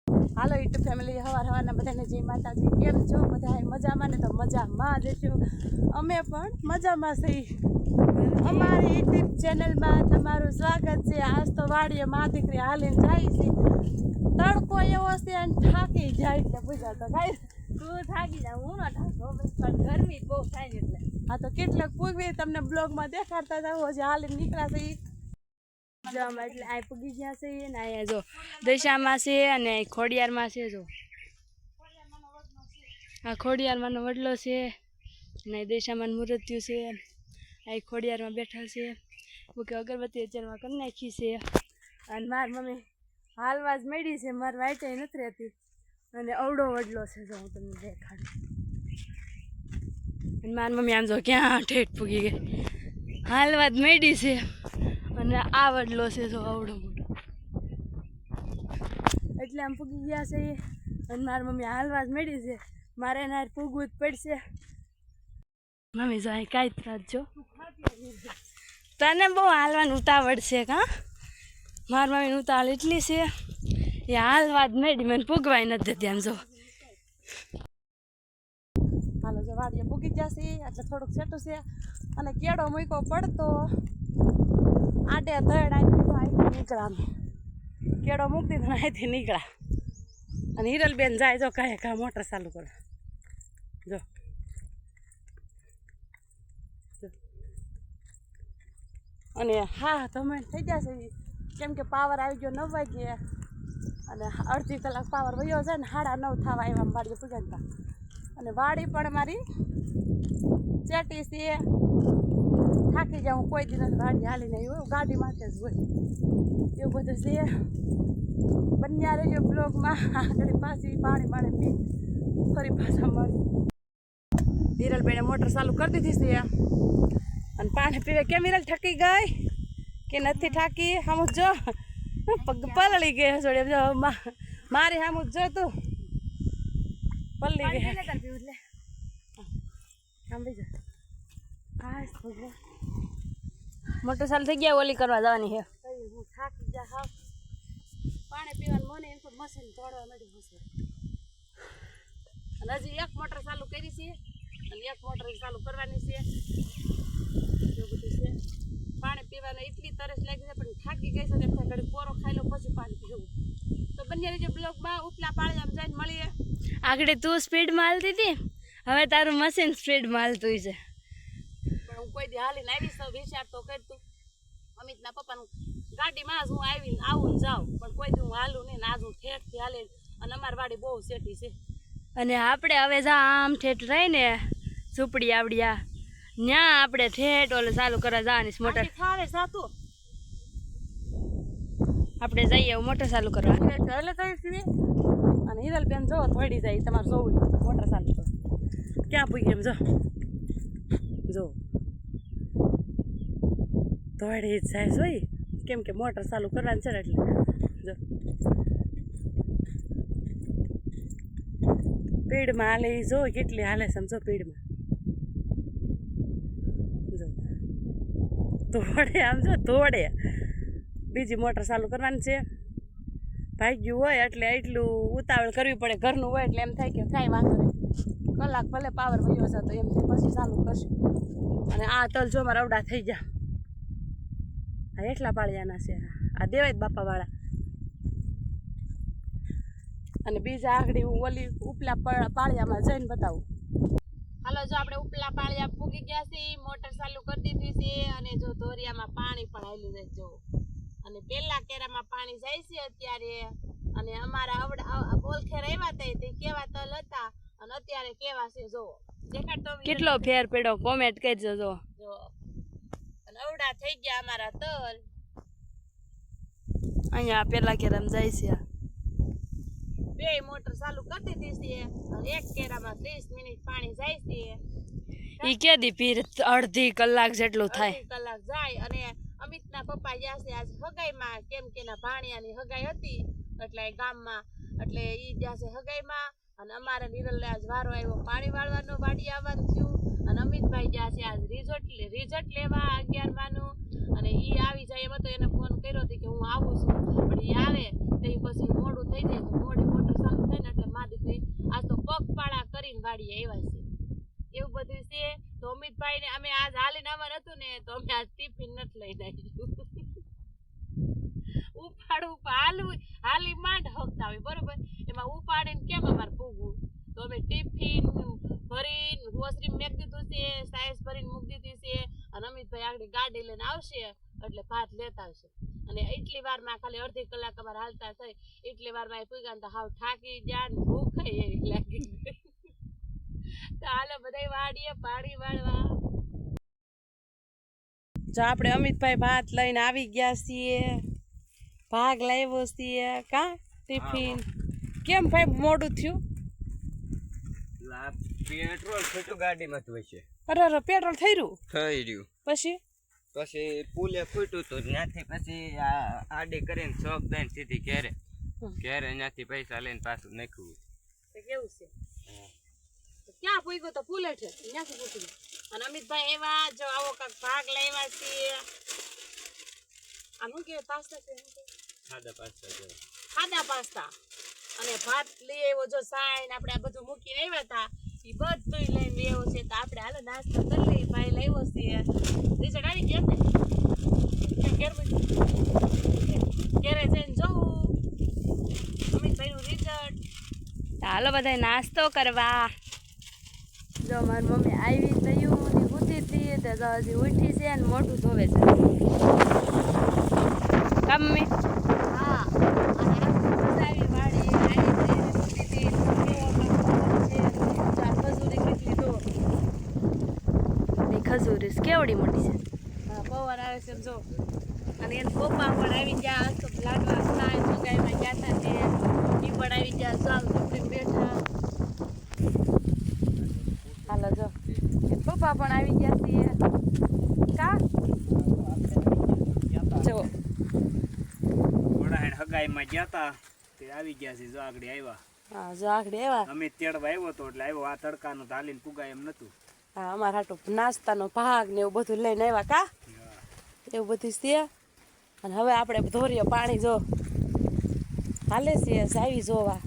હાલો YouTube family, હવારના બધાને જય માતાજી. કેમ છો બધા? મજામાં ને? તો મજામાં જશો. અમે પણ મજામાં છીએ. અમારી યુટ્યુબ ચેનલમાં તમારું સ્વાગત છે. આજ તો વાડીએ મા દીકરી હાલીને જાય છે. તડકો એવો છે અને થાકી જાય એટલે પૂજા તો કાંઈ તું થાકી જા, હું ન થાકો, પણ ગરમી બહુ થાય ને એટલે. હા તો કેટલાક પૂગવી તમને બ્લોગમાં દેખાડતા હતા. હજી હાલીને નીકળ્યા છે. જો અમે એટલે આ પૂગી ગયા છે ને અહીંયા જો દશામાં છે અને ખોડિયારમાં છે. જો આ ખોડિયારમાંનો વડલો છે ને દશામાં મૂર્તિઓ છે. આ ખોડિયારમાં બેઠા છે. કે અગરબત્તી અત્યારમાં કરી નાખી છે. અને મારી મમ્મી હાલવા જ મળી છે. મારી વાઈટે નથી રહેતી અને અવડો વડલો છે. જો હું તમને દેખાડું. અને મારી મમ્મી આમ જો ક્યાં ઠેઠ પૂગી ગઈ, હાલવા જ મળી છે. અને આ વડલો છે જો આવડો મોટો, એટલે આમ પૂગી ગયા છે. અને મારી મમ્મી હાલવા જ મળી છે. મારે એના પૂગવું જ પડશે. મમ્મી જો અહીં કાંઈ ત્રાસ જો તને બહુ હાલવાનું ઉતાવળ છે કા? મારી મમ્મીની ઉતાવળ એટલી છે એ હાલવા જ મળી, મને પૂગવાય નથી દેતી. આમ જો હાલો જો વાડીએ પૂગી જશે એટલે થોડુંક સેટું છે. અને કેળો મૂકો પડતો આડે ધડ અહીંથી નીકળ્યા. અમે કેળો મૂકી દીધો અહીંથી નીકળ્યા. અને હિરલબેન જાય જો કહે કા મોટર ચાલુ કરો. જો અને હા તમે થઈ જશે કેમ કે પાવર આવી ગયો 9 વાગે અને અડધી કલાક પાવર વયો જાય ને 9:30 થવા આવ્યા વાડીએ પૂગતા. અને વાડી પણ મારી ચેટી છે. થાકી જાઉં કોઈ દિવસ વાડી હાલી નહીં હોય, ગાડી માટે જ હોય એવું બધું છે. બન્યા રહેજો બ્લોગમાં. આગળ પાછી પાણી પી ફરી પાછા મળી. હિરલબેને મોટર ચાલુ કરી દીધી છે અને પાણી પીવે. કેમ હિરલ ઠકી ગઈ કે નથી ઠાકી? સામું જો પગ પલળી ગઈ જોડે. જો મારી સામું જો તું પલળી ગઈ. મોટર ચાલુ થઈ ગયા, ઓલી કરવા જવાની છે. હું થાકી જા હાવ. પાણી પીવાનું મને એમ તો મશીન તોડવા માંડ્યું હશે. અને હજી એક મોટર ચાલુ કરી છે અને એક મોટર ચાલુ કરવાની છે. એવું બધું છે. પાણી પીવાનું એટલી તરસ લાગી છે પણ થાકી ગઈ છે. એટલે ઘડી પોરો ખાઈ લો પછી પાણી પીવું. તો બંને રીતે બ્લોગમાં ઉપલા પાળિયામાં જઈને મળીએ. આગળ તું સ્પીડમાં હાલતી હતી, હવે તારું મશીન સ્પીડમાં હાલતું છે. પણ હું કોઈ દી હાલીને આવીશ તો વિચાર તો કરતું. અમિતના પપ્પાનું ગાડીમાં જ હું આવું ને જાઉં, પણ કોઈ દી હું હાલું નહીં ને આજ હું ઠેઠથી હાલે. અને અમારી વાડી બહુ સેટી છે. અને આપણે હવે જા આમ ઠેઠ રહીને ઝૂંપડી આવડ્યા ત્યાં આપણે ઠેઠ ઓલે ચાલુ કરવા જવાની મોટર. ખાવે સાતું આપણે જઈએ મોટર ચાલુ કરવા. એટલે થઈ અને હિરલબેન જો થોડી જાય તમારે જોવું મોટર ચાલુ કરો. ક્યાં પૂગી એમ જો થોડી જ જાય જોઈ કેમ કે મોટર ચાલુ કરવાની છે ને એટલે જો પીડમાં હાલે જો કેટલી હાલે સમજો પીડમાં. જો તોડે આમ જો તોડે. બીજી મોટર ચાલુ કરવાની છે. ભાગ્યું હોય એટલે એટલું ઉતાવળ કરવી પડે. ઘરનું હોય એટલે એમ થાય કે કાંઈ વાંધો નહીં, કલાક ભલે પાવર વયો છે તો એમ પછી ચાલુ કરશું. અને આ તલ જો મારા અવડા થઈ ગયા. આ એટલા પાળિયાના છે. આ દેવાય બાપાવાળા. અને બીજા આગળ હું ઓલી ઉપલા પાળિયામાં જઈને બતાવું. હાલો જો આપણે ઉપલા પાળિયા પૂગી ગયા છે. મોટર ચાલુ કરી દીધી છે અને જો ધોરિયામાં પાણી પણ હાલ્યું જાય જો. અને પેલા કેરામાં પાણી જાય છે અત્યારે. અને અમારા આવડા બોલખેર આવ્યા હતા તે કેવા તલ હતા અને અત્યારે કેવા છે જો દેખાડતો. કેટલો ફેર પડ્યો કોમેન્ટ કરજો. જો અને અવડા થઈ ગયા અમારા તલ. અહીંયા પેલા કેરામાં જાય છે. બે મોટર ચાલુ કરી દીધી છે અને એક કેરામાં 30 મિનિટ પાણી જાય છે. ઈ કેદી પીર અડધી કલાક જેટલું થાય. કલાક જાય. અને અમિતના પપ્પા ગયા છે આજ હગાઈમાં, કેમ કે એના ભાણિયાની હગાઈ હતી એટલે ગામમાં, એટલે ઈ ગયા છે હગાઈમાં. અને અમારે નિરલને આજ વારો આવ્યો પાણી વાળવાનો, વાડી આવવાનું થયું. અને અમિતભાઈ ગયા છે આજ રિઝલ્ટ લેવા 11માનું. અને ઈ આવી જાય એમ હતો, એને ફોન કર્યો હતો કે હું આવું છું, પણ ઈ આવે તો પછી મોડું થઈ જાય તો મોડી વાડીએ આવ્યા છે એવું બધું છે. તો અમિતભાઈ ને અમે આજ હાલીને આવવાનું હતું ને તો અમે આજ ટિફિન નથી લઈને આવ્યું. ઉપાડવું હાલી માંડ હકતા હોય બરોબર, એમાં ઉપાડીને કેમ અમારે પૂગવું. તો અમે ટિફિન ભરીને રોસરી મેક દીધું છે, સાઈઝ ભરીને મૂકી દીધી છે અને અમિતભાઈ આગળ ગાડી લઈને આવશે એટલે ભાત લેતા આવશે. અને એટલી વારમાં ખાલી અડધી કલાક અમારે હાલતા થઈ એટલી વારમાં એ પૂગ્યા તો હાવ થાકી ગયા ને ભૂખ એવી લાગી. તો હાલો બધા વાડીએ પાણી વાળવા. જો આપણે અમિતભાઈ ભાત લઈને આવી ગયા છીએ, ભાગ લાવ્યો છીએ કા ટિફિન. કેમ ભાઈ મોડું થયું? પેટ્રોલ ફૂટ્યું ગાડીમાં જ હોય છે. અરે પેટ્રોલ થઈ રહ્યું પછી પછી પુલે ફૂટ્યું તો ત્યાંથી પછી આડી કરીને શોખ દઈને સીધી ઘેરે ત્યાંથી પૈસા લઈને પાછું નાખ્યું. કેવું છે ક્યાં પૂગ્યું તો પુલે છે ત્યાંથી પૂછ્યું. અને અમિતભાઈ એવા જો આવો કાંક ભાગ લાવ્યા છીએ. આમ શું કે પાસ્તા છે ખાધા પાસ્તા અને ભાત લઈ આવ્યો. જો સાઈન આપણે આ બધું મૂકીને આવ્યા હતા એ બધું લઈને આવ્યો છે. તો આપણે હાલો નાસ્તો કરી લઈએ. ભાઈ લાવ્યો છે રિઝલ્ટ આવી ગયા ને ઘેરે જઈને જોવું અમિતભાઈનું રિઝલ્ટ. હાલો બધા નાસ્તો કરવા. જો મારી મમ્મી આવી થયું ને ઊઠી હતી તો હજી ઉઠી છે અને મોઢું ધોવે છે. કા મમ્મી? હા અને આવી વાડી ખજૂરી કેવડી મોટી છે. હા પવન આવે છે જો. અને એને પપ્પા પણ આવી ગયા તો લાડવા સાય મંગાવીમાં ગયા હતા તે એ પણ આવી ગયા સાવ છોકરીને બેઠા. હાલો જો એ પપ્પા પણ આવી ગયા છીએ કા જો હગાઈમાં ગયા તા તે આવી ગયા છે. જો આગળ આવ્યા. હા જો આગળ આવ્યા. અમે તેડવા આવ્યો તો એટલે આવ્યો. આ તડકાનું ધાલીને પુગાય એમ નતું. હા અમારા હાટુ નાસ્તાનો ભાગ ને એવું બધું લઈને આવ્યા કા એવું બધું છે. અને હવે આપણે ધોરીએ પાણી જો હાલે છે સાવી જોવા.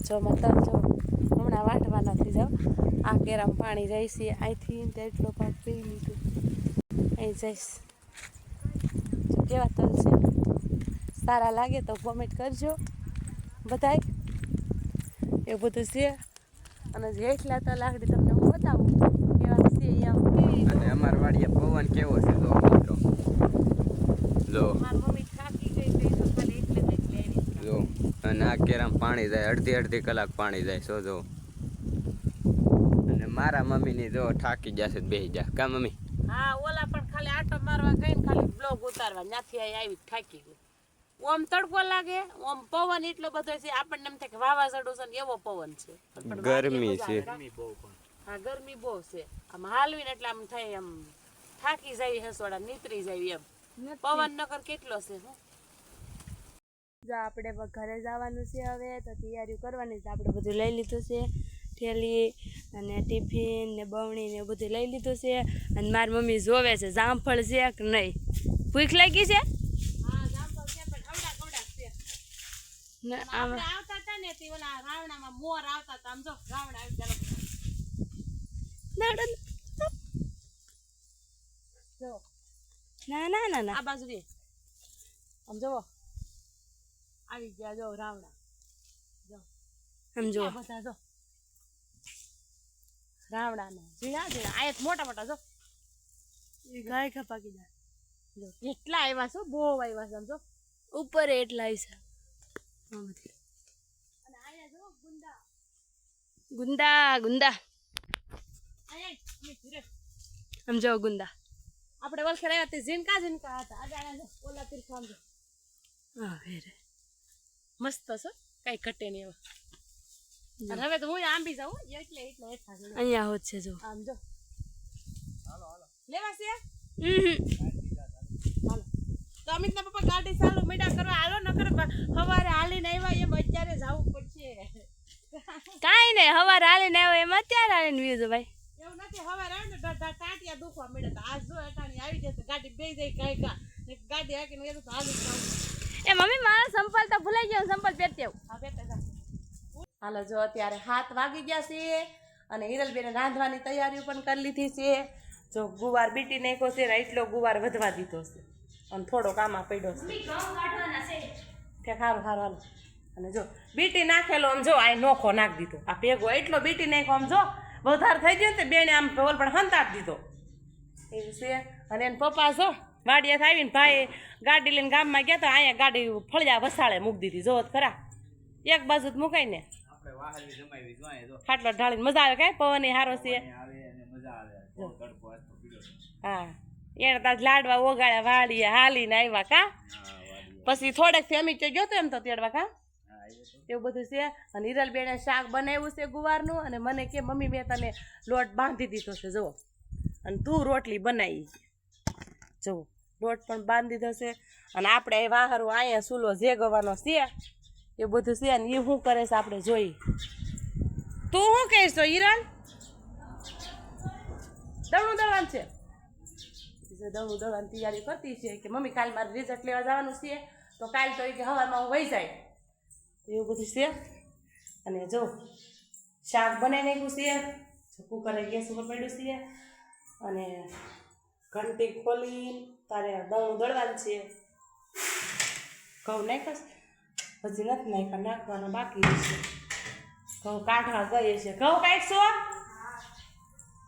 જો મતલબ જો હમણાં વાટવાના થઈ જાવ. આ કેરામાં પાણી જાય છે અહીંથી તેટલો ભાગ પી લીધું અહીં જઈશ. જો કેવા તલ છે સારા લાગે તો કોમેન્ટ કરજો બધાય એવું બધું છે. અને જેટલા તલ આગળ તમને હું બતાવું કેવા છે અહીંયા. અને અમાર વાડીએ પવન કેવો છે જો મિત્રો. જો મારી મમ્મી થાકી ગઈ તો એ તો ખાલી એટલે આવી. જો અને આ કેરામ પાણી જાય અડધી કલાક પાણી જાય. સો જો અને મારા મમ્મીની જો થાકી જશે બેસી જા કા મમ્મી? હા ઓલા પણ ખાલી આટો મારવા ગઈ ને ખાલી બ્લોગ ઉતારવા ત્યાંથી આવી થાકી ગઈ. ઓમ તડકો લાગે ઓમ પવન એટલો બધો છે આપણને એમ થાય કે વાવાઝોડું છે ને એવો પવન છે. ગરમી છે. હા ગરમી બહુ છે. આમ હાલવીને એટલે આમ થાય એમ થાકી જાય હસોડા નીતરી જાય એમ. પવન નકર કેટલો છે હું. જો આપણે ઘરે જવાનું છે હવે તો તૈયારી કરવાની છે. આપણે બધું લઈ લીધું છે થેલી અને ટિફિન ને બવણી ને બધું લઈ લીધું છે. અને મારી મમ્મી જોવે છે જામફળ છે કે નહીં. ભૂખ લાગી છે હા જામફળ છે પણ આવડા કવડા છે. ને આપણે આવતા હતા ને તે ઓલા રાવણામાં મોર આવતા હતા. આમ જો રાવણા આવી ગયા જો ના ના ના ના આ બાજુ રે આમ જોવો આવી ગયા જો રાવણા. જો આમ જો બધા જો રાવણા ને ઝીણા ઝીણા આ એક મોટા મોટા જો ગાય ખપાકી જાય. જો કેટલા આવ્યા છો બહુ આવ્યા છે આમ જો ઉપર એટલા છે. અને આયા જો ગુંડા ગુંદા ગુંદા આયા મે ધીરે આમ જો ગુંદા. આપણે વલખે આવ્યા તે ઝીણકા ઝીણકા હતા. આડા જો ઓલા તીરખા આમ જો હા વેરે મસ્ત છે કઈ ઘટે નહીં એવા. અને હવે તો હું આંબી જાઉં એટલે હેઠા છે. અહીંયા હોત છે જો આમ જો લેવા છે હાલો. તો અમિતના પપ્પા ગાડી ચાલુ મીડા કરવા હાલો નકર સવારે હાલીને આવ્યા એમ અત્યારે જવું પડશે. કાંઈ નહીં હવાર હાલીને આવ્યો એમ અત્યારે હાલીને વ્યૂ ભાઈ. એવું નથી સવારે આવે ને ટાટિયા દુખવા મળે તો આજ જો અટાણી આવી જશે ગાડી બે જાય કાંઈ કા ગાડી હાકીને તો હાલી જ એ મમ્મી મારા સંપલ તો ભૂલાઈ ગયો. સંપલ પહેરતી આવું. હા બેટા જા હાલો જો અત્યારે 7 વાગી ગયા છે અને હિરલબેને રાંધવાની તૈયારીઓ પણ કરી લીધી છે. જો ગુવાર બીટી નાખ્યો છે ને એટલો ગુવાર વધવા દીધો છે અને થોડોક આમાં પડ્યો છે. તે સારું હાલો. અને જો બીટી નાખેલો આમ જો આ નોખો નાખી દીધો. આ ભેગો એટલો બીટી નાખ્યો આમ જો વધારે થઈ ગયો ને બેને આમ ઓલ પણ હંતાડી દીધો એવું છે. અને એને પપ્પા જો વાડિયાથી આવીને ભાઈ ગાડી લઈને ગામમાં ગયા તો અહીંયા ગાડી ફળિયા વસાળે મૂકી દીધી. જો ખરા એક બાજુ જ મુકાય ને ખાટલો ઢાળીને મજા આવે કાંઈ પવન હારો છે. હા એને તાજ લાડવા ઓગાળ્યા વાળીએ હાલીને આવ્યા કા પછી થોડેક ફેમી ગયો તો એમ તો તેડવા કા એવું બધું છે. અને હિરલબેને શાક બનાવ્યું છે ગુવારનું અને મને કે મમ્મી મેં તને લોટ બાંધી દીધો છે જુઓ અને તું રોટલી બનાવી જુઓ લોટ પણ બાંધી દીધો છે. અને આપણે વાહરું અહીંયા સૂલો જેગવાનો છે એ બધું છે ને એ શું કરે છે આપણે જોઈ. તું શું કહીશ તો હિરલ દવણું દળવાનું છે દવણું દળવાની તૈયારી કરતી છે કે મમ્મી કાલે મારે રિઝલ્ટ લેવા જવાનું છે તો કાલે તો એ કે હવારમાં હું વહી જાય એવું બધું છે. અને જો શાક બનાવી નાખ્યું છે કુકરે ગેસ ઉપર પડ્યું છે અને ઘંટી ખોલી તારે દવણું દળવાનું છે. ઘઉં નાખ્યા હજી નથી નાખ્યા નાખવાનો બાકી છે. ઘઉં કાઢવા ગઈ છે. ઘઉં કાઢશો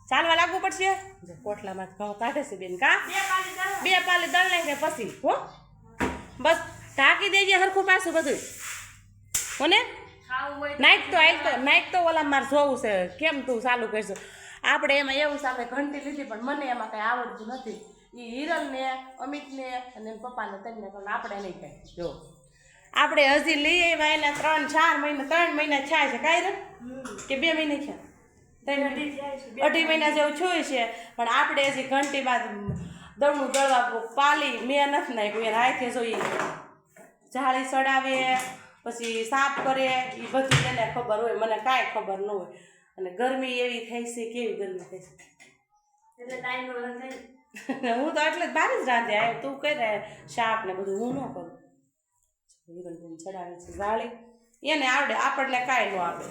ચાલવા લાગવું પડશે. જો કોટલામાં ઘઉં કાઢે છે બેન કા 2 પાલી દળ નાખે પછી હો બસ ઢાંકી દેજે હરખું પાછું બધું કોને નાઈક તો ઓલા મારે જોવું છે કેમ તું ચાલુ કરશો. આપણે એમાં એવું છે આપણે ઘંટી લીધી પણ મને એમાં કંઈ આવડતું નથી. એ હિરલને અમિતને અને પપ્પાને તેમને પણ આપણે નહીં કાંઈ જો આપણે હજી લઈ આવ્યા એના 3 મહિના થયા છે કાંઈ કે 2 મહિને થયા 2.5 મહિના જેવું જોયું છે પણ આપણે હજી ઘંટીમાં દવણું દળવા પાલી મેં નથી નાખ્યું એને હાથે જોઈએ જાળી ચડાવે પછી સાફ કરે એ બધું એને ખબર હોય મને કાંઈ ખબર ન હોય. અને ગરમી એવી થઈ છે કેવી ગરમી થઈ છે એટલે ટાઈમ હું તો એટલે જ બહાર જ રાંધે આવ્યો તું કઈ રહે શાક ને બધું હું ન કરું. હિરલબેન ચડાવે છે જાળી એને આવડે આપણને કાંઈ ન આવડે.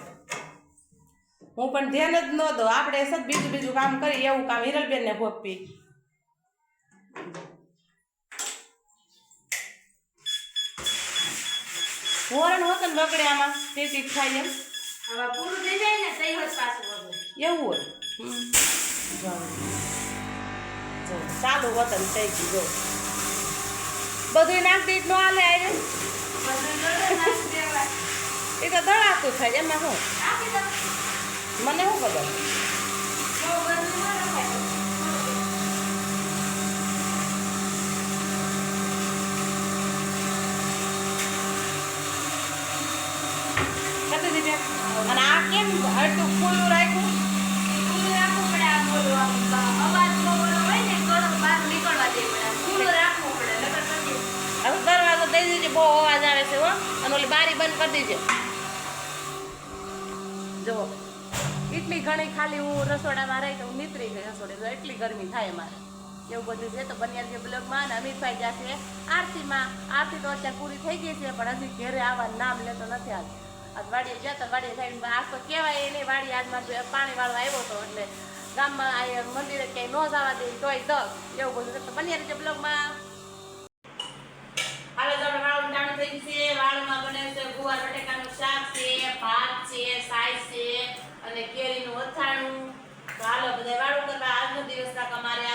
હું પણ ધ્યાન જ ન દઉં આપણે સદ બીજું કામ કરી એવું કામ હિરલબેનને ભોગવી. હોરણ હોત ને બગડે આમાં તેથી થાય એમ હવે પૂરું થઈ જાય ને તઈ હોત પાછું એવું હોય. જો ચાલુ વતન થઈ ગયું જો બધું નાખતી ન હાલે આવે એ તો દળાતું થાય એમાં શું મને શું ખબર. અને આ કેમ હરતું ખુલ્લું રાખ્યું પડે આ બોલવા અવાજ હોય ને ઘણો બહાર નીકળવા દે પડે ખુલ્લું રાખવું પડે હવે દરવાજો દઈ દેજે બહુ અવાજ આવે છે હો અને ઓલી બારી બંધ કરી દેજે. જુઓ એટલી ઘણી ખાલી હું રસોડામાં રહી તો હું નીતરી ગઈ રસોડે તો એટલી ગરમી થાય અમારે એવું બધું છે. તો બનિયાર જે બ્લોગમાં અને અમિતભાઈ જશે આરતીમાં આરતી તો અત્યારે પૂરી થઈ ગઈ છે પણ હજી ઘેરે આવવાનું નામ લેતો નથી આવતું. આજ વાડીએ ગયા તો વાડીએ થઈને આજ તો કહેવાય એ નહીં વાડી આજ મારે પાણી વાળો આવ્યો હતો એટલે ગામમાં આ મંદિરે ક્યાંય ન જવા દે તોય દસ એવું બધું તો બન્યા રીતે બ્લોગમાં હાલો તો વાળું ટાણું થઈ ગયું છે. વાળુમાં બનાવ્યું છે ગુવાર બટેકાનું શાક છે ભાત છે સાઈઝ છે અને કેરીનું અથાણું. તો હાલો બધા વાળું કરવા આજનો દિવસ અમારે